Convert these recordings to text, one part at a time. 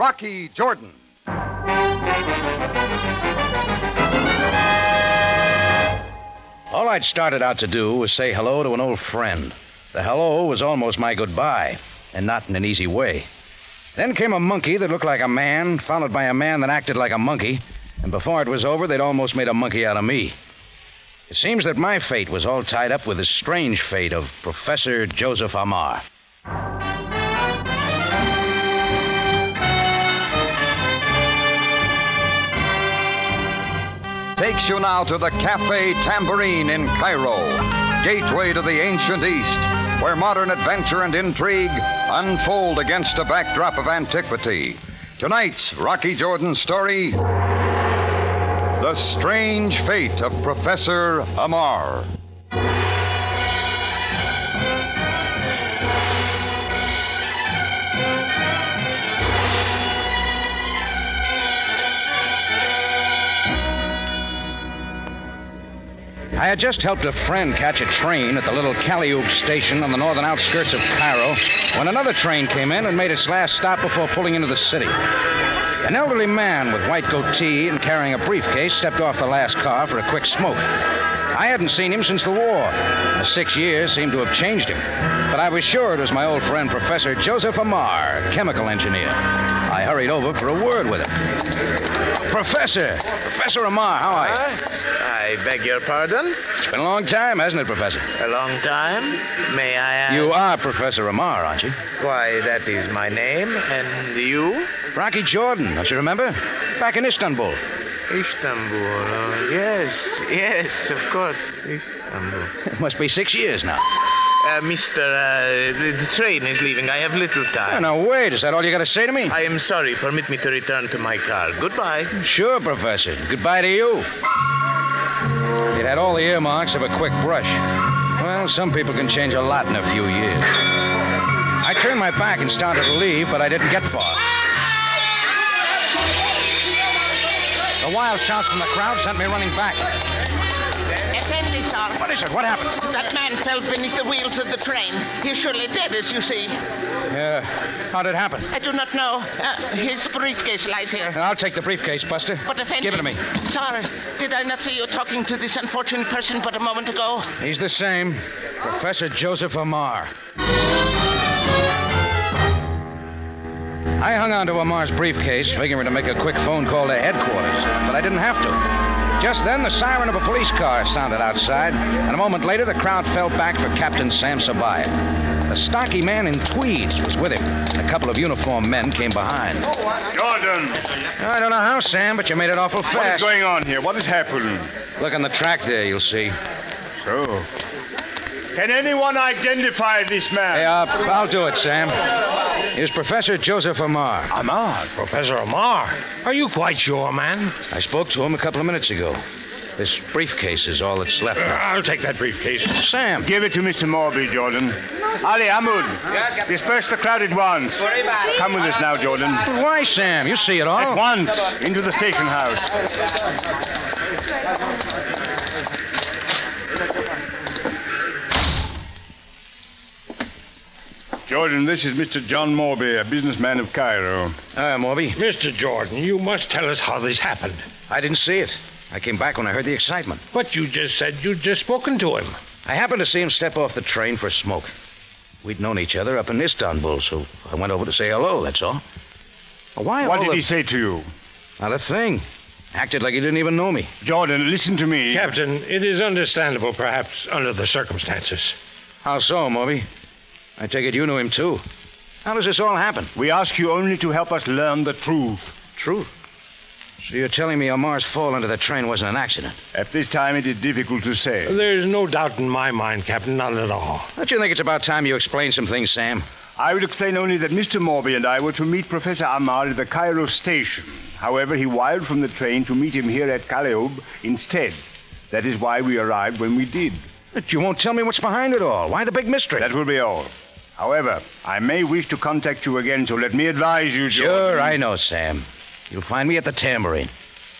Rocky Jordan. All I'd started out to do was say hello to an old friend. The hello was almost my goodbye, and not in an easy way. Then came a monkey that looked like a man, followed by a man that acted like a monkey, and before it was over, they'd almost made a monkey out of me. It seems that my fate was all tied up with the strange fate of Professor Joseph Amar. Takes you now to the Cafe Tambourine in Cairo, gateway to the ancient East, where modern adventure and intrigue unfold against a backdrop of antiquity. Tonight's Rocky Jordan story, The Strange Fate of Professor Amar. I had just helped a friend catch a train at the little Calliope station on the northern outskirts of Cairo when another train came in and made its last stop before pulling into the city. An elderly man with white goatee and carrying a briefcase stepped off the last car for a quick smoke. I hadn't seen him since the war. The 6 years seemed to have changed him. But I was sure it was my old friend, Professor Joseph Amar, chemical engineer. I hurried over for a word with him. Professor Amar, how are you? I beg your pardon? It's been a long time, hasn't it, Professor? A long time? May I ask? You are Professor Amar, aren't you? Why, that is my name. And you? Rocky Jordan, don't you remember? Back in Istanbul. Istanbul. Oh, yes, of course. Istanbul. It must be 6 years now. The train is leaving. I have little time. No, wait. Is that all you got to say to me? I am sorry. Permit me to return to my car. Goodbye. Sure, Professor. Goodbye to you. It had all the earmarks of a quick brush. Well, some people can change a lot in a few years. I turned my back and started to leave, but I didn't get far. The wild shouts from the crowd sent me running back. Effendi, sir. What is it? What happened? That man fell beneath the wheels of the train. He's surely dead, as you see. How did it happen? I do not know. His briefcase lies here. I'll take the briefcase, Buster. But Effendi... Give it to me. Sir, did I not see you talking to this unfortunate person but a moment ago? He's the same. Professor Joseph Amar. I hung on to Amar's briefcase, figuring to make a quick phone call to headquarters, but I didn't have to. Just then, the siren of a police car sounded outside, and a moment later, the crowd fell back for Captain Sam Sabaya. A stocky man in tweeds was with him, and a couple of uniformed men came behind. Jordan! I don't know how, Sam, but you made it awful fast. What is going on here? What is happening? Look on the track there, you'll see. So. Can anyone identify this man? Hey, I'll do it, Sam. Here's Professor Joseph Amar. Amar? Professor Amar? Are you quite sure, man? I spoke to him a couple of minutes ago. This briefcase is all that's left. I'll take that briefcase. Sam. Give it to Mr. Morby, Jordan. Ali, Ahmud, disperse the crowd at once. Come with us now, Jordan. Why, Sam? You see it all. At once, into the station house. Jordan, this is Mr. John Morby, a businessman of Cairo. Morby. Mr. Jordan, you must tell us how this happened. I didn't see it. I came back when I heard the excitement. But you just said you'd just spoken to him. I happened to see him step off the train for a smoke. We'd known each other up in Istanbul, so I went over to say hello, that's all. Why What did he say to you? Not a thing. Acted like he didn't even know me. Jordan, listen to me. Captain, it is understandable, perhaps, under the circumstances. How so, Morby? I take it you knew him, too. How does this all happen? We ask you only to help us learn the truth. Truth? So you're telling me Amar's fall into the train wasn't an accident? At this time, it is difficult to say. There's no doubt in my mind, Captain, not at all. Don't you think it's about time you explain some things, Sam? I would explain only that Mr. Morby and I were to meet Professor Amar at the Cairo station. However, he wired from the train to meet him here at Calliope instead. That is why we arrived when we did. But you won't tell me what's behind it all. Why the big mystery? That will be all. However, I may wish to contact you again, so let me advise you, Jordan. Sure, I know, Sam. You'll find me at the Tambourine.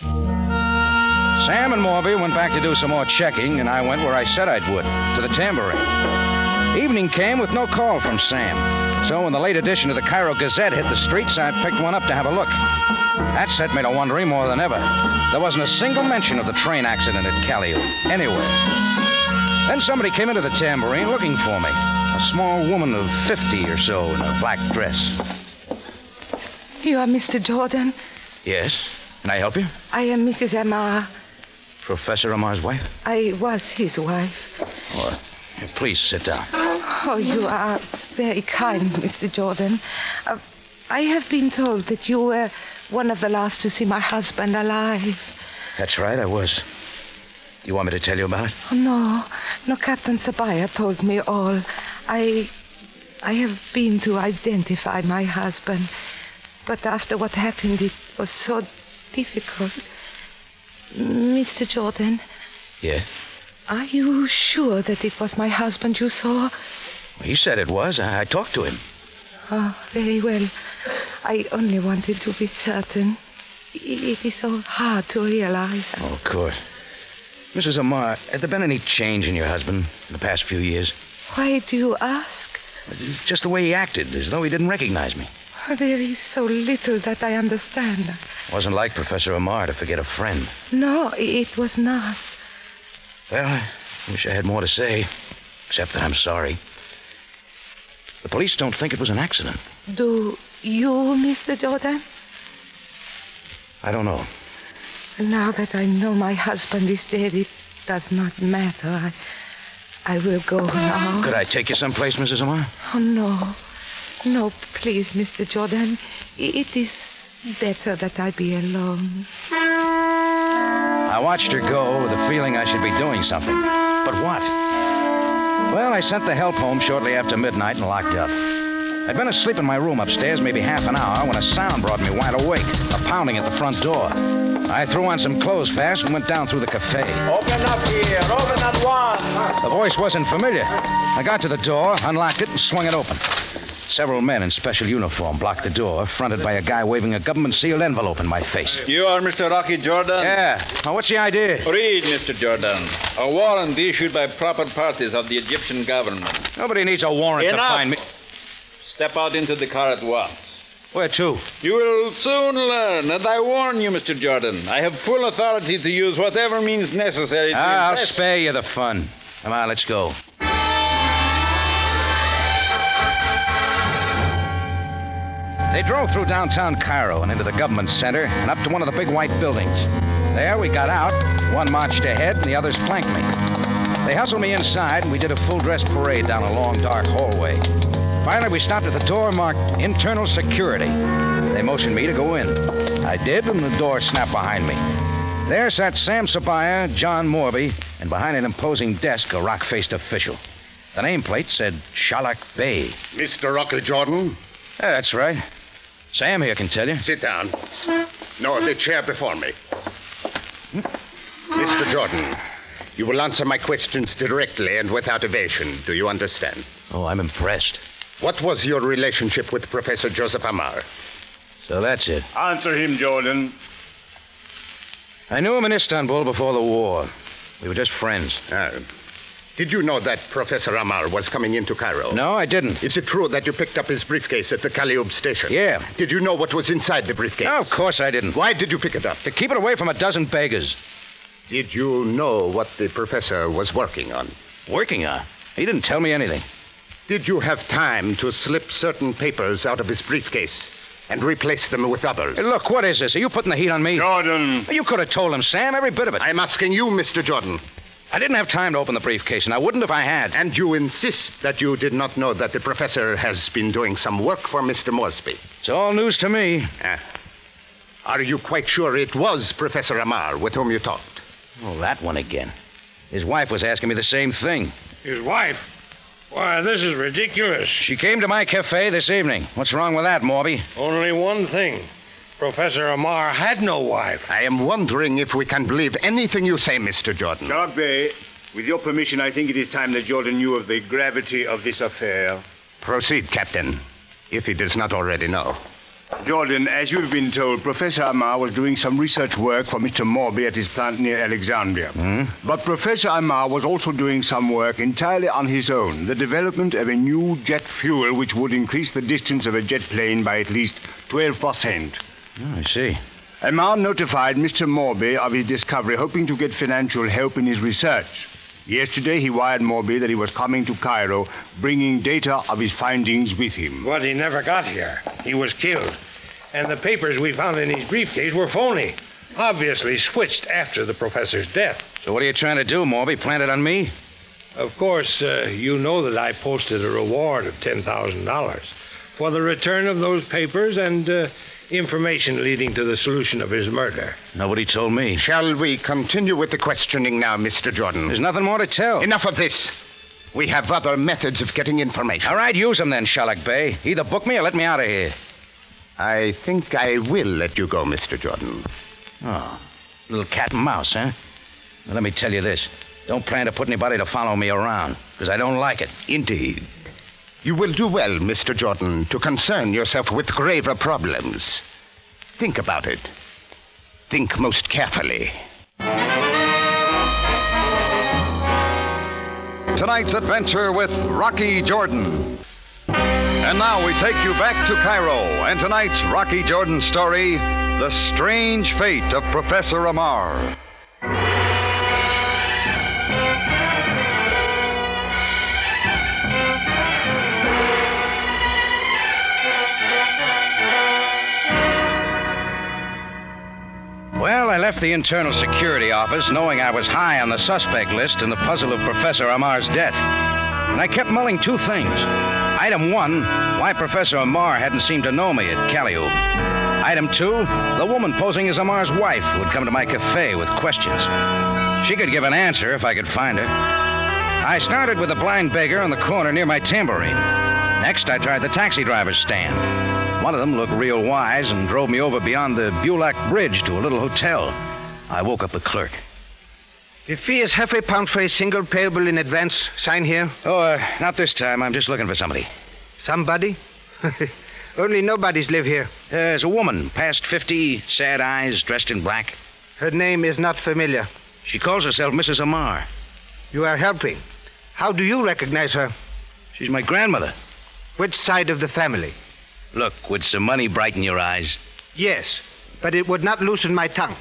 Sam and Morby went back to do some more checking, and I went where I said I'd would, to the Tambourine. Evening came with no call from Sam. So when the late edition of the Cairo Gazette hit the streets, I picked one up to have a look. That set me to wondering more than ever. There wasn't a single mention of the train accident at Calliope, anywhere. Then somebody came into the Tambourine looking for me. A small woman of 50 or so in a black dress. You are Mr. Jordan? Yes. Can I help you? I am Mrs. Amar. Professor Amar's wife? I was his wife. Oh, please sit down. Oh, you are very kind, Mr. Jordan. I have been told that you were one of the last to see my husband alive. That's right, I was. Do you want me to tell you about it? Oh, no. No, Captain Sabaya told me all. I have been to identify my husband. But after what happened, it was so difficult. Mr. Jordan? Yes? Are you sure that it was my husband you saw? He said it was. I talked to him. Oh, very well. I only wanted to be certain. It is so hard to realize. Oh, of course. Mrs. Amar, has there been any change in your husband in the past few years? Why do you ask? Just the way he acted, as though he didn't recognize me. There is so little that I understand. It wasn't like Professor Amar to forget a friend. No, it was not. Well, I wish I had more to say, except that I'm sorry. The police don't think it was an accident. Do you, Mr. Jordan? I don't know. Now that I know my husband is dead, it does not matter. I will go now. Could I take you someplace, Mrs. Amar? Oh, no. No, please, Mr. Jordan. It is better that I be alone. I watched her go with the feeling I should be doing something. But what? Well, I sent the help home shortly after midnight and locked up. I'd been asleep in my room upstairs maybe half an hour when a sound brought me wide awake, a pounding at the front door. I threw on some clothes fast and went down through the cafe. Open up here. Open at once. The voice wasn't familiar. I got to the door, unlocked it, and swung it open. Several men in special uniform blocked the door, fronted by a guy waving a government-sealed envelope in my face. You are Mr. Rocky Jordan? Yeah. Now, what's the idea? Read, Mr. Jordan. A warrant issued by proper parties of the Egyptian government. Nobody needs a warrant Enough. to find me. Step out into the car at once. Where to? You will soon learn, and I warn you, Mr. Jordan, I have full authority to use whatever means necessary to I'll impress... spare you the fun. Come on, let's go. They drove through downtown Cairo and into the government center and up to one of the big white buildings. There we got out. One marched ahead and the others flanked me. They hustled me inside and we did a full-dress parade down a long, dark hallway. Finally, we stopped at the door marked Internal Security. They motioned me to go in. I did, and the door snapped behind me. There sat Sam Sabaya, John Morby, and behind an imposing desk, a rock-faced official. The nameplate said Shalak Bey. Mr. Rocky Jordan? Yeah, that's right. Sam here can tell you. Sit down. No, the chair before me. Mr. Jordan, you will answer my questions directly and without evasion. Do you understand? Oh, I'm impressed. What was your relationship with Professor Joseph Amar? So that's it. Answer him, Jordan. I knew him in Istanbul before the war. We were just friends. Did you know that Professor Amar was coming into Cairo? No, I didn't. Is it true that you picked up his briefcase at the Calliope station? Yeah. Did you know what was inside the briefcase? No, of course I didn't. Why did you pick it up? To keep it away from a dozen beggars. Did you know what the professor was working on? Working on? He didn't tell me anything. Did you have time to slip certain papers out of his briefcase and replace them with others? Hey, look, what is this? Are you putting the heat on me? Jordan. You could have told him, Sam, every bit of it. I'm asking you, Mr. Jordan. I didn't have time to open the briefcase, and I wouldn't if I had. And you insist that you did not know that the professor has been doing some work for Mr. Moresby. It's all news to me. Are you quite sure it was Professor Amar with whom you talked? Oh, that one again. His wife was asking me the same thing. His wife? Why, this is ridiculous. She came to my cafe this evening. What's wrong with that, Morby? Only one thing. Professor Amar had no wife. I am wondering if we can believe anything you say, Mr. Jordan. Shark Bay, with your permission, I think it is time that Jordan knew of the gravity of this affair. Proceed, Captain, if he does not already know. Jordan, as you've been told, Professor Amar was doing some research work for Mr. Morby at his plant near Alexandria. But Professor Amar was also doing some work entirely on his own, the development of a new jet fuel which would increase the distance of a jet plane by at least 12%. Oh, I see. Amar notified Mr. Morby of his discovery, hoping to get financial help in his research. Yesterday, he wired Morby that he was coming to Cairo, bringing data of his findings with him. But he never got here. He was killed. And the papers we found in his briefcase were phony. Obviously switched after the professor's death. So what are you trying to do, Morby? Plant it on me? Of course, you know that I posted a reward of $10,000 for the return of those papers and information leading to the solution of his murder. Nobody told me. Shall we continue with the questioning now, Mr. Jordan? There's nothing more to tell. Enough of this. We have other methods of getting information. All right, use them then, Sherlock Bay. Either book me or let me out of here. I think I will let you go, Mr. Jordan. Oh, little cat and mouse, huh? Well, let me tell you this. Don't plan to put anybody to follow me around, because I don't like it. Indeed. You will do well, Mr. Jordan, to concern yourself with graver problems. Think about it. Think most carefully. Tonight's adventure with Rocky Jordan. And now we take you back to Cairo, and tonight's Rocky Jordan story, The Strange Fate of Professor Amar. Well, I left the Internal Security Office knowing I was high on the suspect list in the puzzle of Professor Amar's death. And I kept mulling two things. Item 1, why Professor Amar hadn't seemed to know me at Calliope. Item 2, the woman posing as Amar's wife who would come to my cafe with questions. She could give an answer if I could find her. I started with a blind beggar on the corner near my tambourine. Next, I tried the taxi driver's stand. One of them looked real wise and drove me over beyond the Bulac Bridge to a little hotel. I woke up the clerk. The fee is half a pound for a single payable in advance. Sign here. Oh, not this time. I'm just looking for somebody. Somebody? Only nobodies live here. There's a woman, past 50, sad eyes, dressed in black. Her name is not familiar. She calls herself Mrs. Amar. You are helping. How do you recognize her? She's my grandmother. Which side of the family? Look, would some money brighten your eyes? Yes, but it would not loosen my tongue.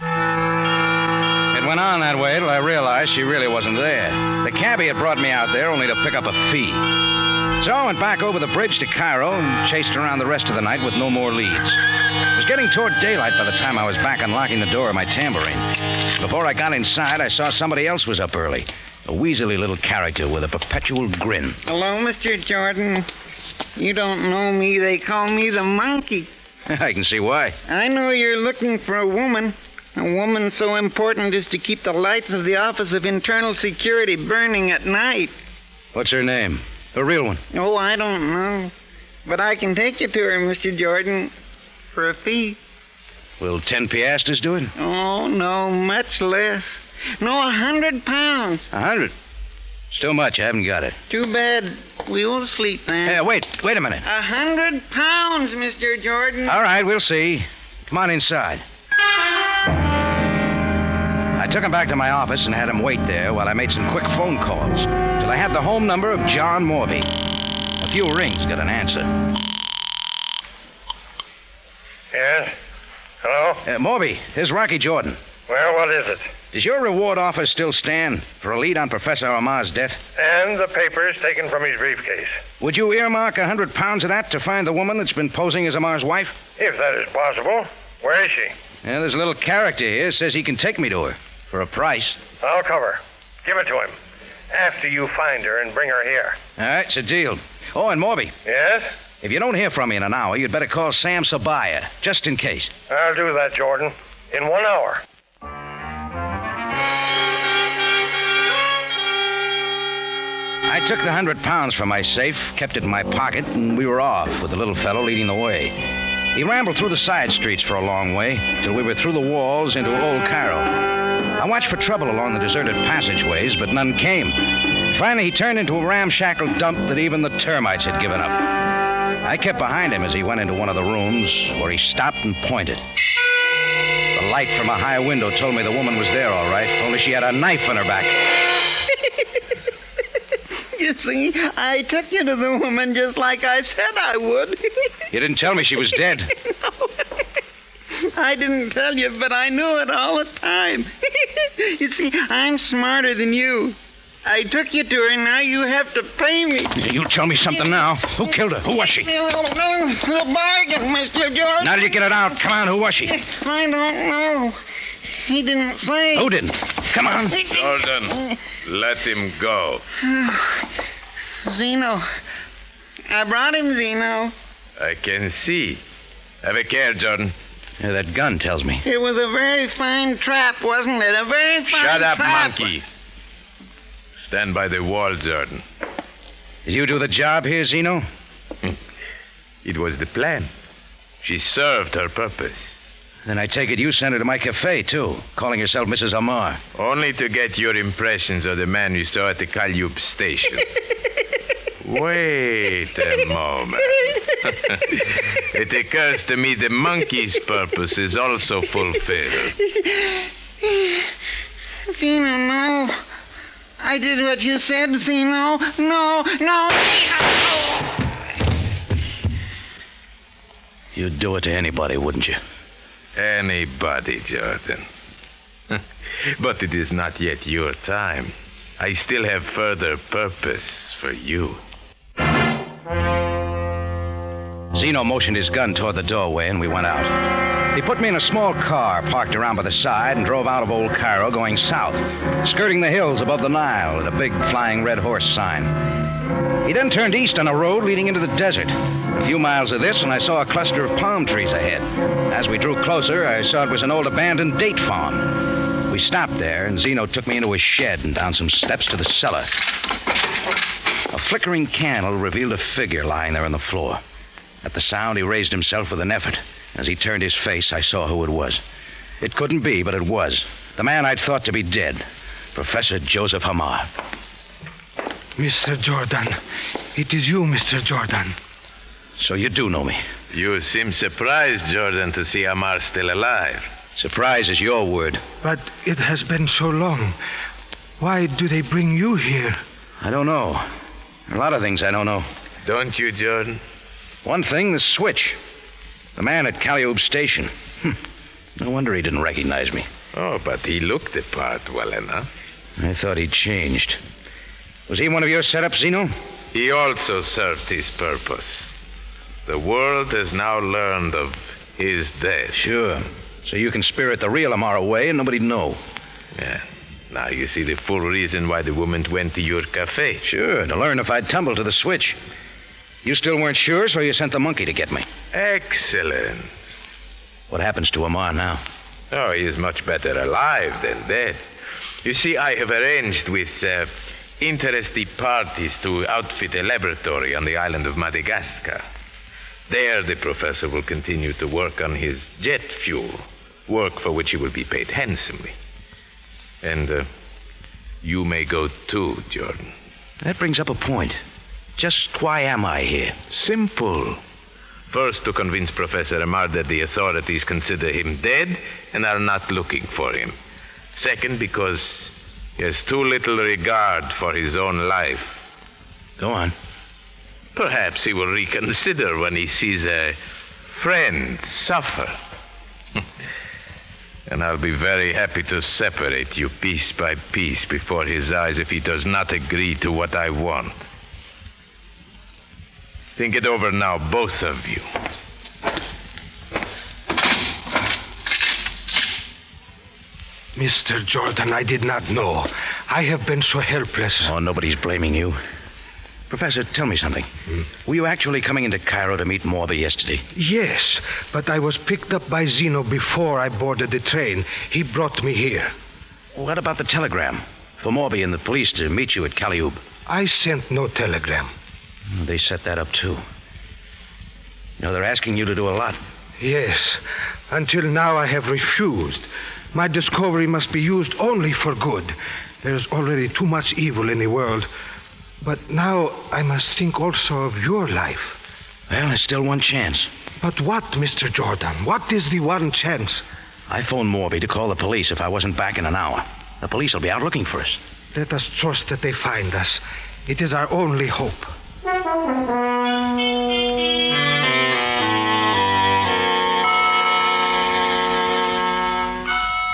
It went on that way till I realized she really wasn't there. The cabbie had brought me out there only to pick up a fee. So I went back over the bridge to Cairo and chased around the rest of the night with no more leads. It was getting toward daylight by the time I was back unlocking the door of my tambourine. Before I got inside, I saw somebody else was up early. A weaselly little character with a perpetual grin. Hello, Mr. Jordan. You don't know me. They call me the monkey. I can see why. I know you're looking for a woman. A woman so important as to keep the lights of the Office of Internal Security burning at night. What's her name? A real one? Oh, I don't know. But I can take you to her, Mr. Jordan, for a fee. Will 10 piastres do it? Oh, no, much less. No, 100 pounds. 100? Still much. I haven't got it. Too bad. We won't sleep then. Hey, wait a minute. 100 pounds, Mr. Jordan. All right, we'll see. Come on inside. I took him back to my office and had him wait there while I made some quick phone calls till I had the home number of John Morby. A few rings got an answer. Yes? Hello? Morby, here's Rocky Jordan. Well, what is it? Does your reward offer still stand for a lead on Professor Amar's death? And the papers taken from his briefcase. Would you earmark 100 pounds of that to find the woman that's been posing as Amar's wife? If that is possible. Where is she? Yeah, there's a little character here says he can take me to her for a price. I'll cover. Give it to him. After you find her and bring her here. All right, it's a deal. Oh, and Morby. Yes? If you don't hear from me in an hour, you'd better call Sam Sabaya, just in case. I'll do that, Jordan. In 1 hour. I took the 100 pounds from my safe, kept it in my pocket, and we were off with the little fellow leading the way. He rambled through the side streets for a long way till we were through the walls into Old Cairo. I watched for trouble along the deserted passageways, but none came. Finally, he turned into a ramshackle dump that even the termites had given up. I kept behind him as he went into one of the rooms where he stopped and pointed. The light from a high window told me the woman was there all right, only she had a knife in her back. You see, I took you to the woman just like I said I would. You didn't tell me she was dead. No. I didn't tell you, but I knew it all the time. You see, I'm smarter than you. I took you to her, now you have to pay me. You tell me something now. Who killed her? Who was she? No, the bargain, Mr. Jordan. Now that you get it out, come on, who was she? I don't know. He didn't say. Who didn't? Come on. Jordan, let him go. Zeno. I brought him, Zeno. I can see. Have a care, Jordan. Yeah, that gun tells me. It was a very fine trap, wasn't it? A very fine trap. Shut up, monkey. Stand by the wall, Jordan. Did you do the job here, Zeno? It was the plan. She served her purpose. Then I take it you sent her to my cafe, too, calling yourself Mrs. Amar. Only to get your impressions of the man you saw at the Kalyub station. Wait a moment. It occurs to me the monkey's purpose is also fulfilled. Zeno, no. I did what you said, Zeno. No. You'd do it to anybody, wouldn't you? Anybody, Jordan. But it is not yet your time. I still have further purpose for you. Zeno motioned his gun toward the doorway, and we went out. He put me in a small car parked around by the side and drove out of Old Cairo going south, skirting the hills above the Nile at a big flying red horse sign. He then turned east on a road leading into the desert. A few miles of this, and I saw a cluster of palm trees ahead. As we drew closer, I saw it was an old abandoned date farm. We stopped there, and Zeno took me into a shed and down some steps to the cellar. A flickering candle revealed a figure lying there on the floor. At the sound, he raised himself with an effort. As he turned his face, I saw who it was. It couldn't be, but it was. The man I'd thought to be dead, Professor Joseph Amar. Mr. Jordan. It is you, Mr. Jordan. So you do know me. You seem surprised, Jordan, to see Amar still alive. Surprise is your word. But it has been so long. Why do they bring you here? I don't know. A lot of things I don't know. Don't you, Jordan? One thing, the switch. The man at Kalyub Station. No wonder he didn't recognize me. Oh, but he looked the part well enough. I thought he'd changed. Was he one of your setups, Zeno? He also served his purpose. The world has now learned of his death. Sure. So you can spirit the real Amar away and nobody'd know. Yeah. Now you see the full reason why the woman went to your cafe. Sure, to learn if I'd tumbled to the switch. You still weren't sure, so you sent the monkey to get me. Excellent. What happens to Amar now? Oh, he is much better alive than dead. You see, I have arranged with interested parties to outfit a laboratory on the island of Madagascar. There, the professor will continue to work on his jet fuel, work for which he will be paid handsomely. And you may go too, Jordan. That brings up a point. Just why am I here? Simple. First, to convince Professor Amar that the authorities consider him dead and are not looking for him. Second, because he has too little regard for his own life. Go on. Perhaps he will reconsider when he sees a friend suffer. And I'll be very happy to separate you piece by piece before his eyes if he does not agree to what I want. Think it over now, both of you. Mr. Jordan, I did not know. I have been so helpless. Oh, nobody's blaming you. Professor, tell me something. Were you actually coming into Cairo to meet Morby yesterday? Yes, but I was picked up by Zeno before I boarded the train. He brought me here. What about the telegram? For Morby and the police to meet you at Kalyub. I sent no telegram. They set that up, too. You know, they're asking you to do a lot. Yes. Until now, I have refused. My discovery must be used only for good. There's already too much evil in the world. But now I must think also of your life. Well, there's still one chance. But what, Mr. Jordan? What is the one chance? I phoned Morby to call the police if I wasn't back in an hour. The police will be out looking for us. Let us trust that they find us. It is our only hope.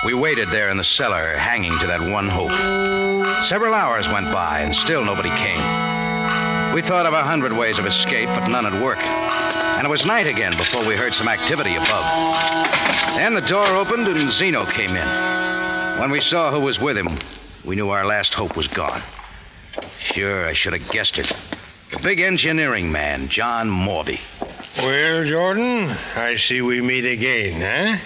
We waited there in the cellar, hanging to that one hope. Several hours went by, and still nobody came. We thought of 100 ways of escape, but none had worked. And it was night again before we heard some activity above. Then the door opened, and Zeno came in. When we saw who was with him, we knew our last hope was gone. Sure, I should have guessed it. The big engineering man, John Morby. Well, Jordan, I see we meet again, huh?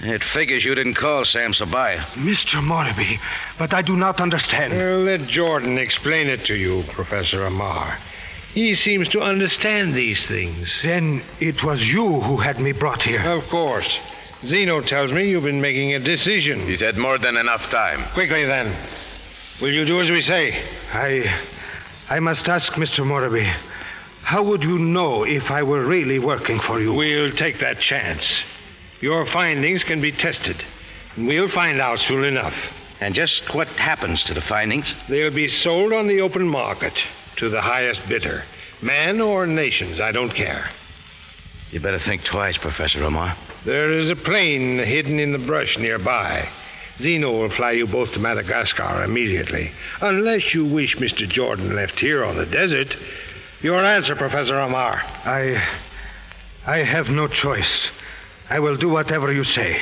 It figures you didn't call Sam Sabaya. Mr. Morby, but I do not understand. Well, let Jordan explain it to you, Professor Amar. He seems to understand these things. Then it was you who had me brought here. Of course. Zeno tells me you've been making a decision. He's had more than enough time. Quickly, then. Will you do as we say? I must ask, Mr. Morby, how would you know if I were really working for you? We'll take that chance. Your findings can be tested. We'll find out soon enough. And just what happens to the findings? They'll be sold on the open market to the highest bidder. Man or nations, I don't care. You better think twice, Professor Amar. There is a plane hidden in the brush nearby. Zeno will fly you both to Madagascar immediately. Unless you wish Mr. Jordan left here on the desert. Your answer, Professor Amar. I have no choice. I will do whatever you say.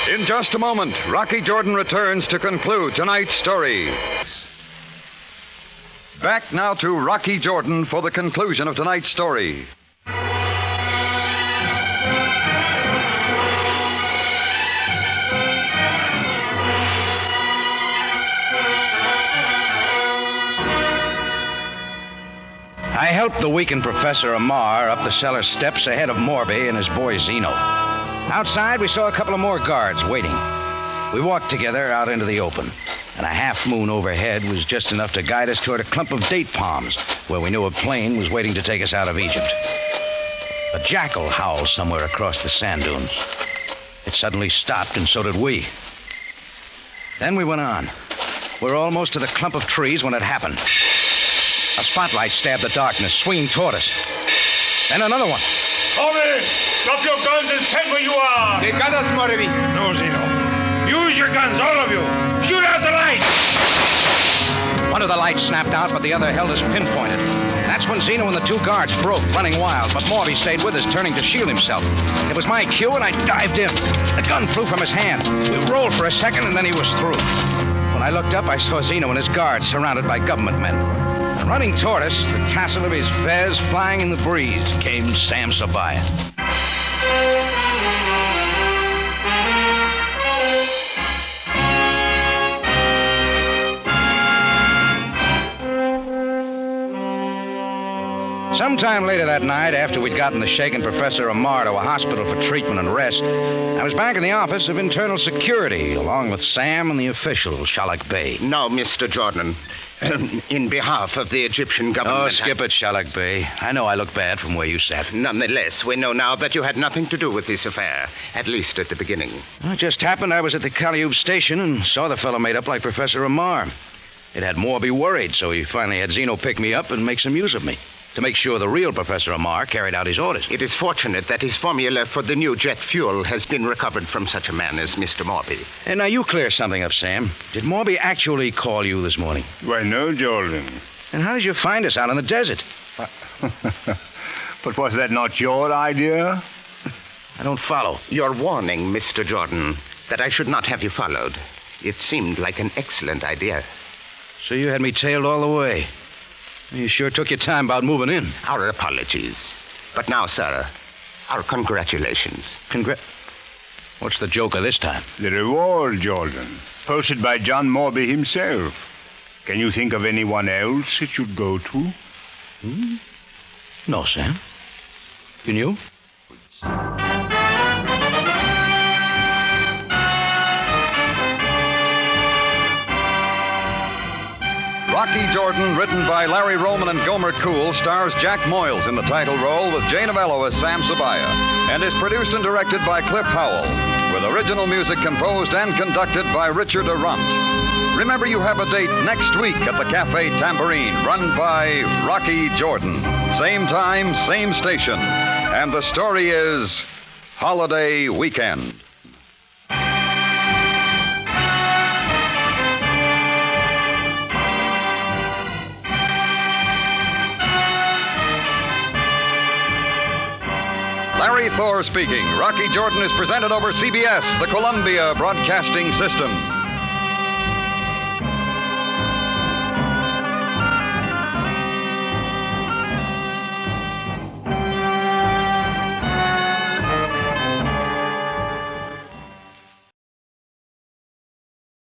In just a moment, Rocky Jordan returns to conclude tonight's story. Back now to Rocky Jordan for the conclusion of tonight's story. I helped the weakened Professor Amar up the cellar steps ahead of Morby and his boy Zeno. Outside, we saw a couple of more guards waiting. We walked together out into the open, and a half moon overhead was just enough to guide us toward a clump of date palms where we knew a plane was waiting to take us out of Egypt. A jackal howled somewhere across the sand dunes. It suddenly stopped, and so did we. Then we went on. We were almost to the clump of trees when it happened. A spotlight stabbed the darkness, swinging toward us. Then another one. Morby, drop your guns and stand where you are. They got us, Morby. No, Zeno. Use your guns, all of you. Shoot out the light. One of the lights snapped out, but the other held us pinpointed. That's when Zeno and the two guards broke, running wild, but Morby stayed with us, turning to shield himself. It was my cue, and I dived in. The gun flew from his hand. We rolled for a second, and then he was through. When I looked up, I saw Zeno and his guards surrounded by government men. And running toward us, the tassel of his fez flying in the breeze, came Sam Sabaya. Sometime later that night, after we'd gotten the shaken Professor Amar to a hospital for treatment and rest, I was back in the office of Internal Security, along with Sam and the official, Shalak Bey. Now, Mr. Jordan, in behalf of the Egyptian government... Oh, skip it, Shalak Bey. I know I look bad from where you sat. Nonetheless, we know now that you had nothing to do with this affair, at least at the beginning. Well, it just happened I was at the Calliope station and saw the fellow made up like Professor Amar. It had Morby worried, so he finally had Zeno pick me up and make some use of me, to make sure the real Professor Amar carried out his orders. It is fortunate that his formula for the new jet fuel has been recovered from such a man as Mr. Morby. And now you clear something up, Sam. Did Morby actually call you this morning? Why, no, Jordan. And how did you find us out in the desert? But was that not your idea? I don't follow. Your warning, Mr. Jordan, that I should not have you followed. It seemed like an excellent idea. So you had me tailed all the way. You sure took your time about moving in. Our apologies. But now, sir, our congratulations. What's the joker this time? The reward, Jordan. Posted by John Morby himself. Can you think of anyone else it should go to? No, Sam. Can you? Rocky Jordan, written by Larry Roman and Gomer Cool, stars Jack Moyles in the title role with Jay Novello as Sam Sabaya, and is produced and directed by Cliff Howell, with original music composed and conducted by Richard Arant. Remember, you have a date next week at the Cafe Tambourine, run by Rocky Jordan. Same time, same station. And the story is Holiday Weekend. Larry Thor speaking. Rocky Jordan is presented over CBS, the Columbia Broadcasting System.